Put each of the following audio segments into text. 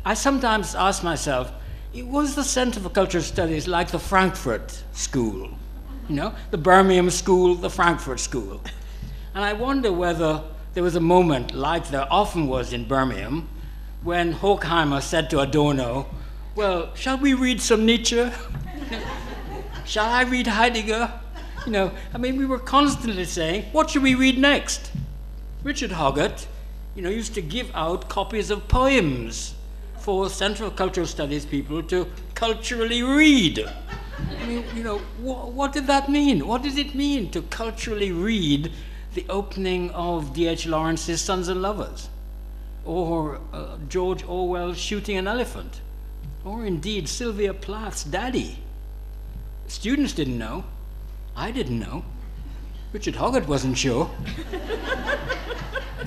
I sometimes ask myself, was the Center for Cultural Studies like the Frankfurt School? You know, the Birmingham School, the Frankfurt School. And I wonder whether there was a moment, like there often was in Birmingham, when Horkheimer said to Adorno, well, shall we read some Nietzsche? Shall I read Heidegger? You know, I mean, we were constantly saying, what should we read next? Richard Hoggart, you know, used to give out copies of poems for Central Cultural Studies people to culturally read. I mean, you know, what did that mean? What does it mean to culturally read the opening of D.H. Lawrence's Sons and Lovers? Or George Orwell's Shooting an Elephant? Or indeed Sylvia Plath's Daddy? Students didn't know. I didn't know. Richard Hoggart wasn't sure.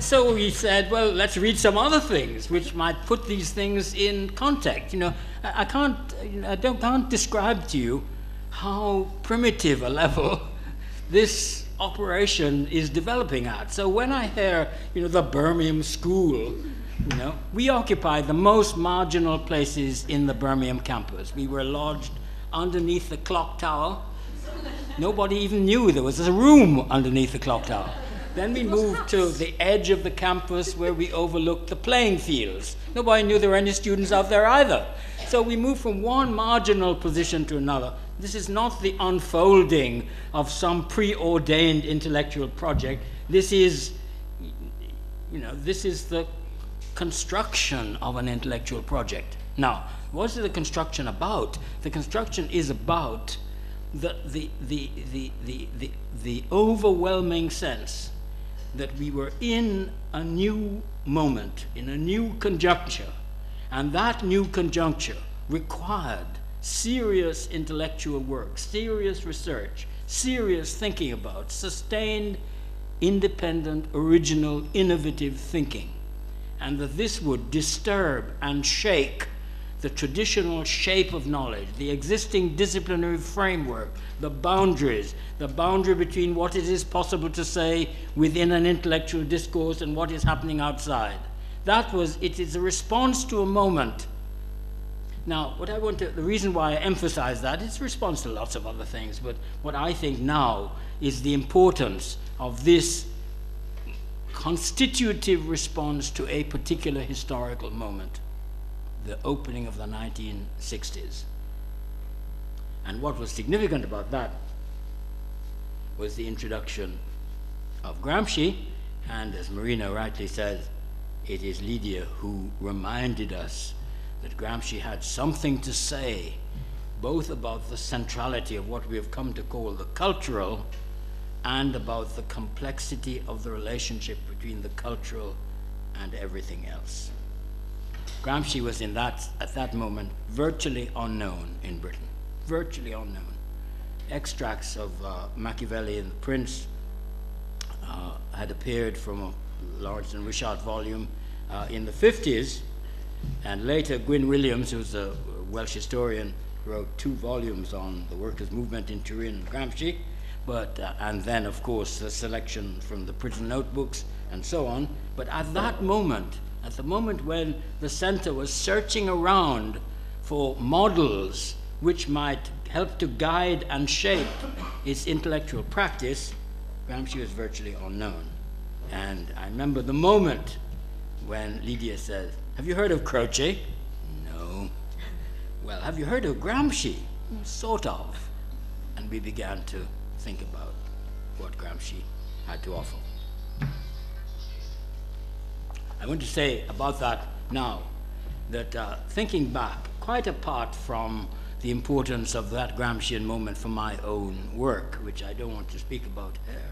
So he said, well, let's read some other things which might put these things in context. You know, I can't describe to you how primitive a level this operation is developing at. So when I hear, you know, the Birmingham School, you know, we occupied the most marginal places in the Birmingham campus. We were lodged underneath the clock tower. Nobody even knew there was a room underneath the clock tower. Then we moved to the edge of the campus where we overlooked the playing fields. Nobody knew there were any students out there either. So we moved from one marginal position to another. This is not the unfolding of some preordained intellectual project. This is, you know, this is the construction of an intellectual project. Now, what is the construction about? The construction is about the overwhelming sense that we were in a new moment, in a new conjuncture, and that new conjuncture required serious intellectual work, serious research, serious thinking about, sustained, independent, original, innovative thinking, and that this would disturb and shake the traditional shape of knowledge, the existing disciplinary framework, the boundaries, the boundary between what it is possible to say within an intellectual discourse and what is happening outside. It is a response to a moment. Now, the reason why I emphasize that, it's a response to lots of other things, but what I think now is the importance of this constitutive response to a particular historical moment, the opening of the 1960s. And what was significant about that was the introduction of Gramsci, and as Marina rightly says, it is Lydia who reminded us that Gramsci had something to say both about the centrality of what we have come to call the cultural and about the complexity of the relationship between the cultural and everything else. Gramsci was at that moment virtually unknown in Britain, virtually unknown. Extracts of Machiavelli and the Prince had appeared from a Lawrence and Richard volume in the 50s, and later Gwyn Williams, who's a Welsh historian, wrote 2 volumes on the workers' movement in Turin and Gramsci, and then of course the selection from the prison notebooks and so on. But at that moment, at the moment when the center was searching around for models which might help to guide and shape its intellectual practice, Gramsci was virtually unknown. And I remember the moment when Lydia said, "Have you heard of Croce?" "No." "Well, have you heard of Gramsci?" "Sort of." And we began to think about what Gramsci had to offer. I want to say about that now that thinking back, quite apart from the importance of that Gramscian moment for my own work, which I don't want to speak about here,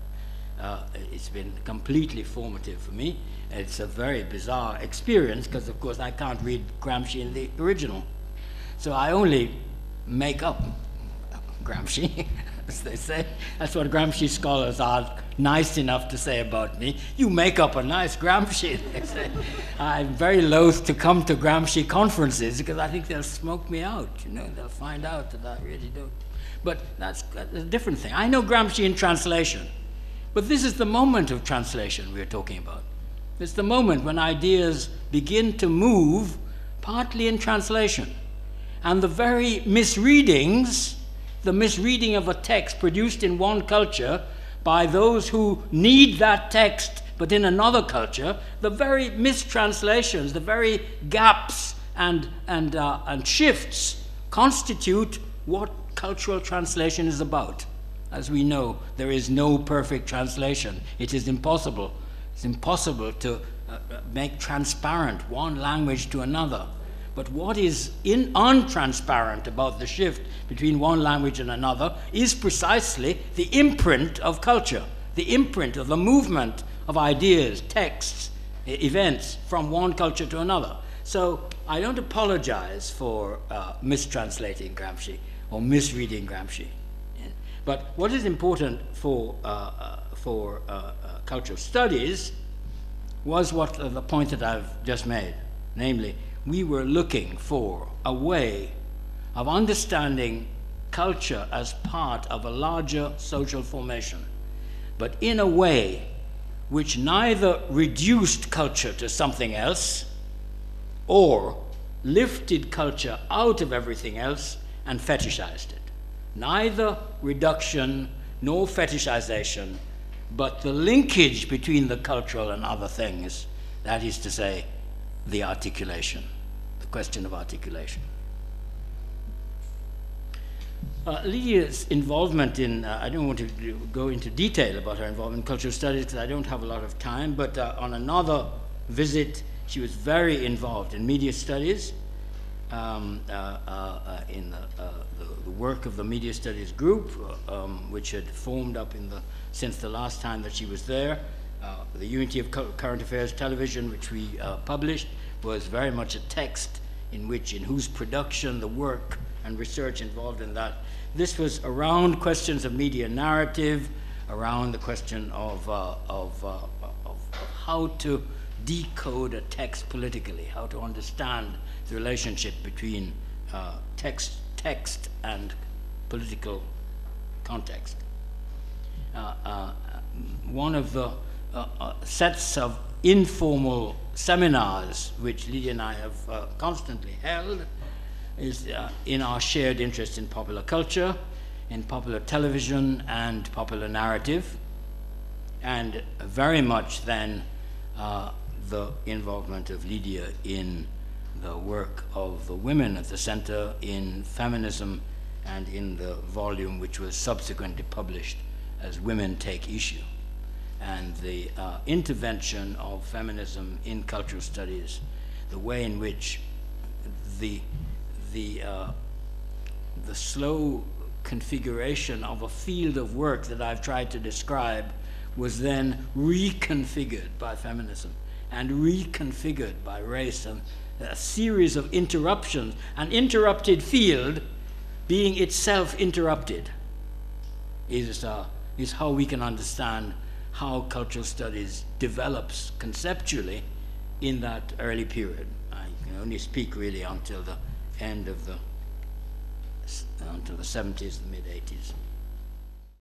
it's been completely formative for me. It's a very bizarre experience because, of course, I can't read Gramsci in the original. So I only make up Gramsci, as they say. That's what Gramsci scholars are nice enough to say about me. "You make up a nice Gramsci," they say. I'm very loath to come to Gramsci conferences because I think they'll smoke me out. You know, they'll find out that I really don't. But that's a different thing. I know Gramsci in translation, but this is the moment of translation we're talking about. It's the moment when ideas begin to move partly in translation. And the very misreadings, the misreading of a text produced in one culture by those who need that text but in another culture, the very mistranslations, the very gaps and shifts constitute what cultural translation is about. As we know, there is no perfect translation. It is impossible. It's impossible to make transparent one language to another. But what is untransparent about the shift between one language and another is precisely the imprint of culture, the imprint of the movement of ideas, texts, events from one culture to another. So I don't apologize for mistranslating Gramsci or misreading Gramsci. But what is important for cultural studies was the point that I've just made, namely, we were looking for a way of understanding culture as part of a larger social formation, but in a way which neither reduced culture to something else or lifted culture out of everything else and fetishized it. Neither reduction nor fetishization, but the linkage between the cultural and other things, that is to say, the articulation, the question of articulation. Lydia's involvement in, I don't want to go into detail about her involvement in cultural studies because I don't have a lot of time, but on another visit, she was very involved in media studies, in the work of the media studies group, which had formed up since the last time that she was there. The Unity of Current Affairs Television, which we published, was very much a text in whose production, the work and research involved in that. This was around questions of media narrative, around the question of how to decode a text politically, how to understand the relationship between text and political context. One of the sets of informal seminars which Lydia and I have constantly held is in our shared interest in popular culture, in popular television and popular narrative, and very much then the involvement of Lydia in the work of the women at the center in feminism and in the volume which was subsequently published as Women Take Issue, and the intervention of feminism in cultural studies, the way in which the slow configuration of a field of work that I've tried to describe was then reconfigured by feminism and reconfigured by race, and a series of interruptions, an interrupted field being itself interrupted is how we can understand how cultural studies develops conceptually in that early period. I can only speak really until the end of until the 70s, the mid-80s.